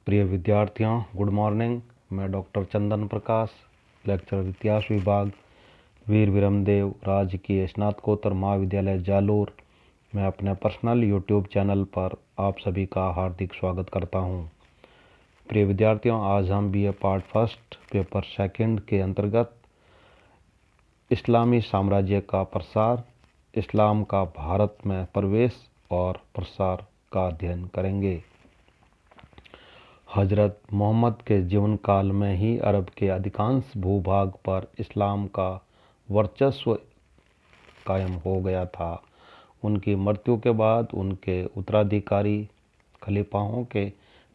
प्रिय विद्यार्थियों, good morning. मैं डॉक्टर चंदन प्रकाश, लेक्चरर इतिहास विभाग, वीर विरमदेव राजकीय स्नातकोत्तर महाविद्यालय जालोर मैं अपने पर्सनल यूट्यूब चैनल पर आप सभी का हार्दिक स्वागत करता हूं। प्रिय विद्यार्थियों, आज हम BA part first paper second के अंतर्गत इस्लामी साम्राज्य का प्रसार, इस्लाम का भारत में प्रवेश और प्रसार का अध्ययन करेंगे। हजरत मोहम्मद के जीवन काल में ही अरब के अधिकांश भूभाग पर इस्लाम का वर्चस्व कायम हो गया था। उनकी मृत्यु के बाद उनके उत्तराधिकारी खलीफाओं के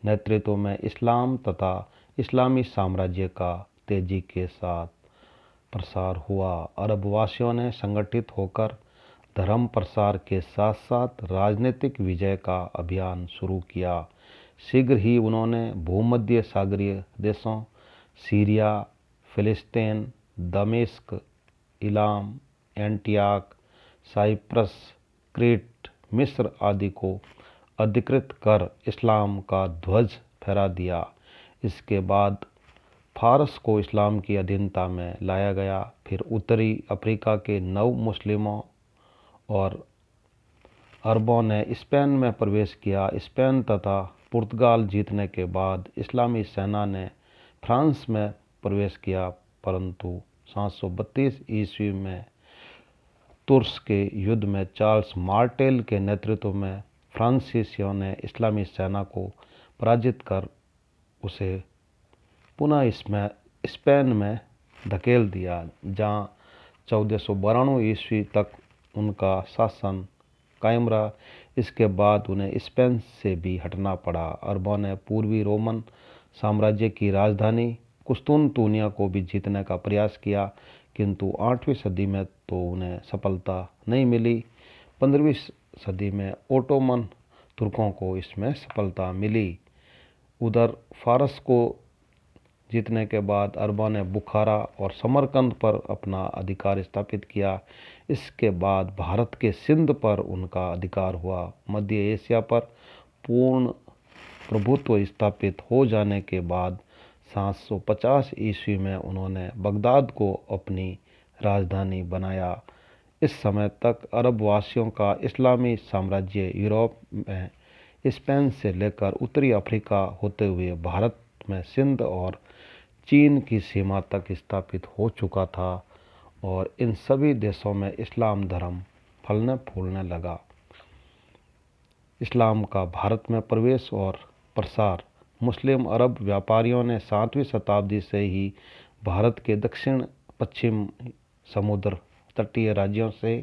नेतृत्व में इस्लाम तथा इस्लामी साम्राज्य का तेजी के साथ प्रसार हुआ। अरब वासियों ने संगठित होकर धर्म प्रसार के साथ साथ राजनीतिक विजय का अभियान शुरू किया। शीघ्र ही उन्होंने भूमध्य सागरीय देशों सीरिया, फिलिस्तीन, दमिश्क, इलाम, एंटियाक, साइप्रस, क्रीट, मिस्र आदि को अधिकृत कर इस्लाम का ध्वज फहरा दिया। इसके बाद फारस को इस्लाम की अधीनता में लाया गया। फिर उत्तरी अफ्रीका के नव मुस्लिमों और अरबों ने स्पेन में प्रवेश किया। स्पेन तथा पुर्तगाल जीतने के बाद इस्लामी सेना ने फ्रांस में प्रवेश किया, परंतु 732 ईस्वी में तुर्स के युद्ध में चार्ल्स मार्टेल के नेतृत्व में फ्रांसीसियों ने इस्लामी सेना को पराजित कर उसे पुनः स्पेन में धकेल दिया, जहां 1492 ईस्वी तक उनका शासन कायम रहा। इसके बाद उन्हें स्पेन से भी हटना पड़ा। अरबों ने पूर्वी रोमन साम्राज्य की राजधानी कुस्तुनतुनिया को भी जीतने का प्रयास किया, किंतु 8वीं सदी में तो उन्हें सफलता नहीं मिली। 15वीं सदी में ओटोमन तुर्कों को इसमें सफलता मिली। उधर फारस को जीतने के बाद अरबों ने बुखारा और समरकंद पर अपना अधिकार स्थापित किया। इसके बाद भारत के सिंध पर उनका अधिकार हुआ। मध्य एशिया पर पूर्ण प्रभुत्व स्थापित हो जाने के बाद 750 ईस्वी में उन्होंने बगदाद को अपनी राजधानी बनाया। इस समय तक अरब वासियों का इस्लामी साम्राज्य यूरोप में स्पेन से लेकर उत्तरी अफ्रीका होते हुए भारत में सिंध और चीन की सीमा तक स्थापित हो चुका था और इन सभी देशों में इस्लाम धर्म फलने फूलने लगा। इस्लाम का भारत में प्रवेश और प्रसार। मुस्लिम अरब व्यापारियों ने 7वीं शताब्दी से ही भारत के दक्षिण पश्चिम समुद्र तटीय राज्यों से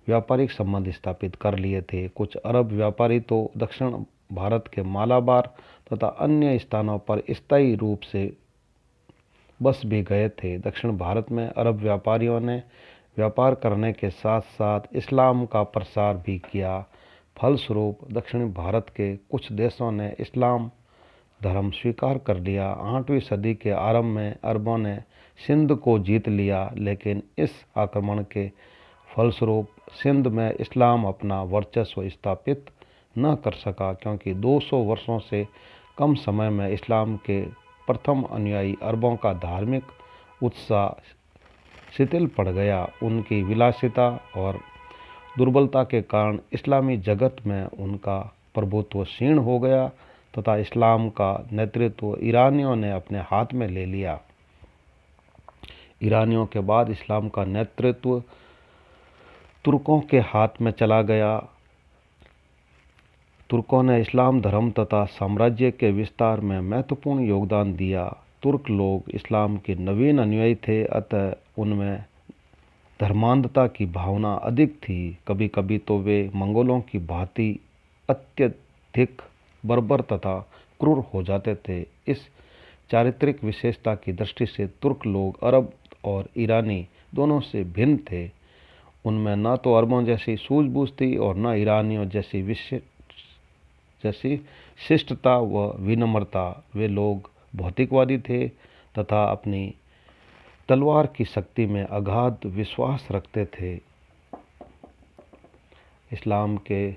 व्यापारिक संबंध स्थापित कर लिए थे। कुछ अरब व्यापारी तो दक्षिण भारत के मालाबार तथा अन्य स्थानों पर स्थायी रूप से बस भी गए थे। दक्षिण भारत में अरब व्यापारियों ने व्यापार करने के साथ साथ इस्लाम का प्रसार भी किया। फलस्वरूप दक्षिणी भारत के कुछ देशों ने इस्लाम धर्म स्वीकार कर लिया। 8वीं सदी के आरंभ में अरबों ने सिंध को जीत लिया, लेकिन इस आक्रमण के फलस्वरूप सिंध में इस्लाम अपना वर्चस्व स्थापित न कर सका, क्योंकि 200 वर्षों से कम समय में इस्लाम के प्रथम अनुयायी अरबों का धार्मिक उत्साह शिथिल पड़ गया। उनकी विलासिता और दुर्बलता के कारण इस्लामी जगत में उनका प्रभुत्व क्षीण हो गया तथा इस्लाम का नेतृत्व ईरानियों ने अपने हाथ में ले लिया। ईरानियों के बाद इस्लाम का नेतृत्व तुर्कों के हाथ में चला गया। तुर्कों ने इस्लाम धर्म तथा साम्राज्य के विस्तार में महत्वपूर्ण योगदान दिया। तुर्क लोग इस्लाम के नवीन अनुयायी थे, अतः उनमें धर्मांधता की भावना अधिक थी। कभी कभी तो वे मंगोलों की भांति अत्यधिक बर्बर तथा क्रूर हो जाते थे। इस चारित्रिक विशेषता की दृष्टि से तुर्क लोग अरब और ईरानी दोनों से भिन्न थे। उनमें न तो अरबों जैसी सूझबूझ थी और न ईरानियों जैसी शिष्टता व विनम्रता। वे लोग भौतिकवादी थे तथा अपनी तलवार की शक्ति में अगाध विश्वास रखते थे। इस्लाम के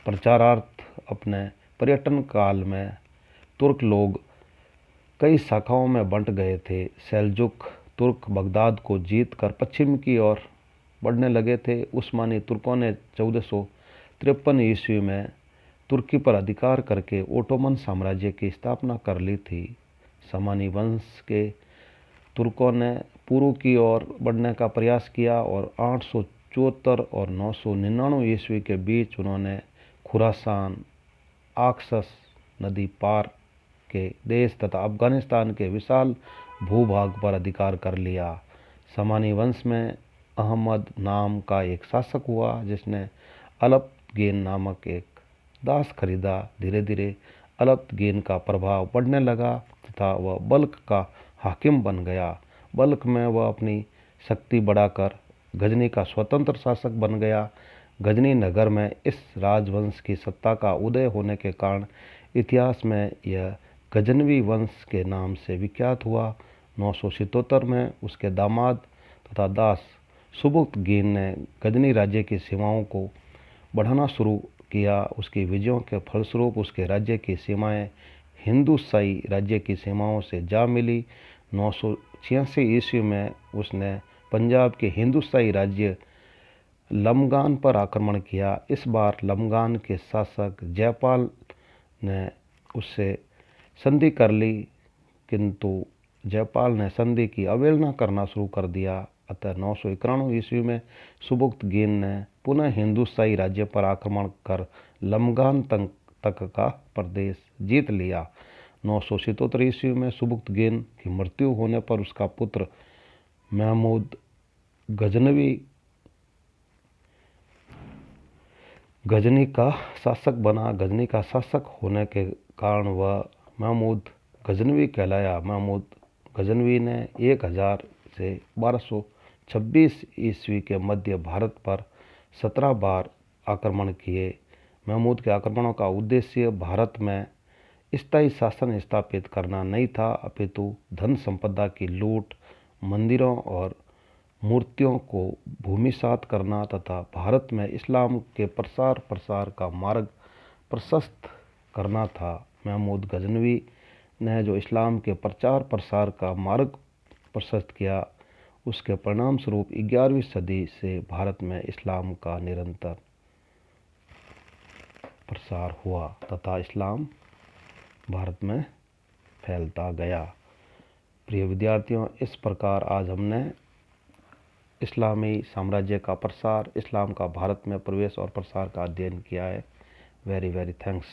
प्रचारार्थ अपने पर्यटन काल में तुर्क लोग कई शाखाओं में बंट गए थे। सेल्जुक तुर्क बगदाद को जीत कर पश्चिम की ओर बढ़ने लगे थे। उस्मानी तुर्कों ने 1453 ईस्वी में तुर्की पर अधिकार करके ओटोमन साम्राज्य की स्थापना कर ली थी। सामानी वंश के तुर्कों ने पूर्व की ओर बढ़ने का प्रयास किया और 874 और 999 ईस्वी के बीच उन्होंने खुरासान, आक्सस नदी पार के देश तथा अफगानिस्तान के विशाल भूभाग पर अधिकार कर लिया। सामानी वंश में अहमद नाम का एक शासक हुआ जिसने अलप्तगीन नामक एक दास खरीदा। धीरे धीरे अलप्तगीन का प्रभाव बढ़ने लगा तथा वह बल्ख का हाकिम बन गया। बल्ख में वह अपनी शक्ति बढ़ाकर गजनी का स्वतंत्र शासक बन गया। गजनी नगर में इस राजवंश की सत्ता का उदय होने के कारण इतिहास में यह गजनवी वंश के नाम से विख्यात हुआ। 977 में उसके दामाद तथा दास सुबुक्तगीन ने गजनी राज्य की सीमाओं को बढ़ाना शुरू किया। उसकी विजयों के फलस्वरूप उसके राज्य की सीमाएं हिंदुशाही राज्य की सीमाओं से जा मिली। 986 ईस्वी में उसने पंजाब के हिंदुशाही राज्य लमगान पर आक्रमण किया। इस बार लमगान के शासक जयपाल ने उससे संधि कर ली, किंतु जयपाल ने संधि की अवहेलना करना शुरू कर दिया। अतः 991 ईस्वी में सुबुक्तगीन ने पुनः हिंदुशाही राज्य पर आक्रमण कर लमगान तक का प्रदेश जीत लिया। 977 ईस्वी में सुबुक्तगीन की मृत्यु होने पर उसका पुत्र महमूद गजनी का शासक बना। गजनी का शासक होने के कारण वह महमूद गजनवी कहलाया। महमूद गजनवी ने 1000 से 1226 ईस्वी के मध्य भारत पर 17 बार आक्रमण किए। महमूद के आक्रमणों का उद्देश्य भारत में स्थायी शासन स्थापित करना नहीं था, अपितु धन संपदा की लूट, मंदिरों और मूर्तियों को भूमिसात करना तथा भारत में इस्लाम के प्रसार का मार्ग प्रशस्त करना था। महमूद गजनवी ने जो इस्लाम के प्रचार प्रसार का मार्ग प्रशस्त किया, उसके परिणाम स्वरूप 11वीं सदी से भारत में इस्लाम का निरंतर प्रसार हुआ तथा इस्लाम भारत में फैलता गया। प्रिय विद्यार्थियों, इस प्रकार आज हमने इस्लामी साम्राज्य का प्रसार, इस्लाम का भारत में प्रवेश और प्रसार का अध्ययन किया है। Very thanks.